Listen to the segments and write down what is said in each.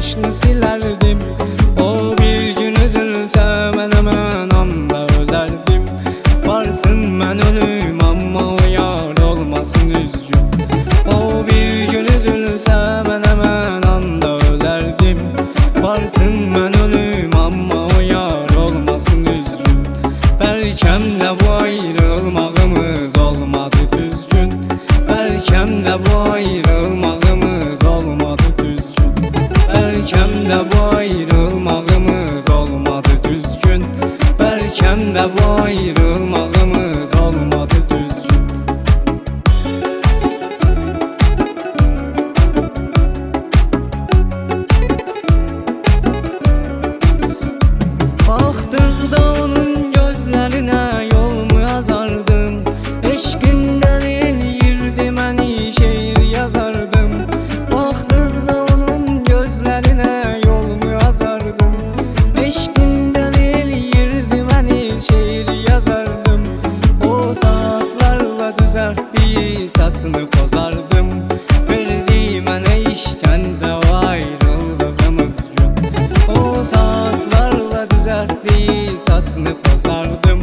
yaşını silerdim. O bir gün üzülse ben hemen anda ölerdim. Varsın ben ölüm ama o yar olmasın üzgün. O bir gün üzülse ben hemen anda ölerdim. Varsın ben ölüm ama o yar olmasın üzgün. Belkem de bu ayrılmağımız olmadı düzgün. Belkem de bu ayrılmağımız olmadı düzgün. Belkem de bu ayrılmağımız olmadı düzgün. Belkem de bu ayrılmağımız olmadı düzgün. Baktıkda onun gözlerine yolumu yazardım. Eşkinden elirdi beni şiir yazardım. Baktıkda onun gözlerine yolumu yazardım. Eşkinden elirdi beni şiir yazardım. O saatlerle düzelttiği saçını pozardım. Verdiği bana işkence o ayrıldığımız gün. O saatlerle düzelttiği saçını pozardım.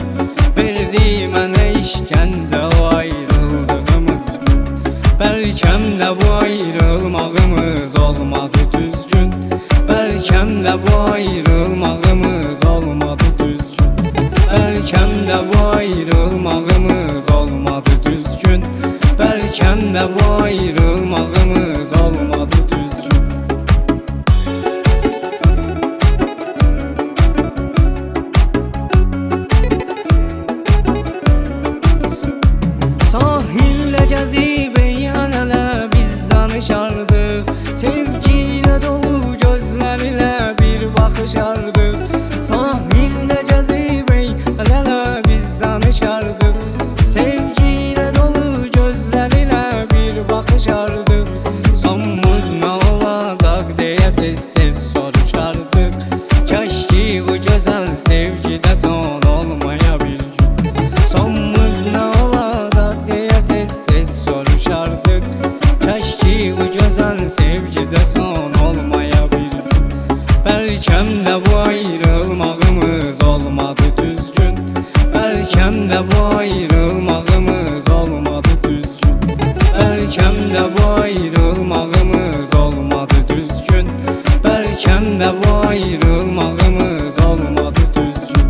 Verdiği bana işkence o ayrıldığımız gün. Belkem de bu ayrılmağımız olmadı düzgün. Belkem de bu ayrılmağımız olmadı düzgün. Belkem de bu ayrılmağımız olmadı düzgün. Belkem de bu ayrılmağımız olmadı düzgün. Sahilde gezip eğlenene biz danışardık. Sevgiyle dolu gözlerle bir bakışardık. Sahilde gezip eğlenene biz danışardık. Sevgiyle dolu gözlerle bir bakışardık. Sonumuz ne olacak diye tez tez soruşardık. Keşke bu güzel sevgide son olmaya bir gün. Sonumuz ne olacak diye tez tez soruşardık. Keşke bu güzel sevgide son olmaya bir gün. Belkem de bu ayrılmağımız olmadı düzgün. Belkem de bu ayrılmağımız olmadı düzgün. Belkem de bu ayrılmağımız olmadı düzgün. Belkem de bu ayrılmağımız olmadı düzgün.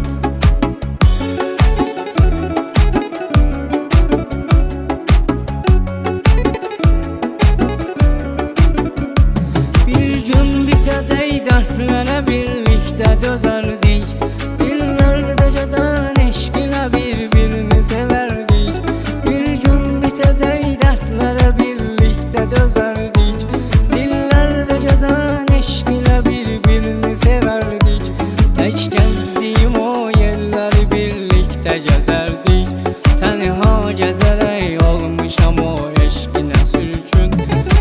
Bir gün bitecek dertlere birlikte dözerdik. Dillerde gezen eşk ile birbirini severdik. Bir gün bitecek dertlere birlikte dözerdik. Dillerde gezen eşk ile birbirini severdik. Tek gezdiğim o yerleri birlikte gezerdik. Tenha gezerek olmuşam o eşkine sürgün.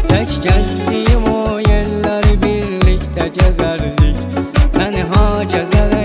Tek gezdiğim o yerleri birlikte gezerdik. Tenha gezerek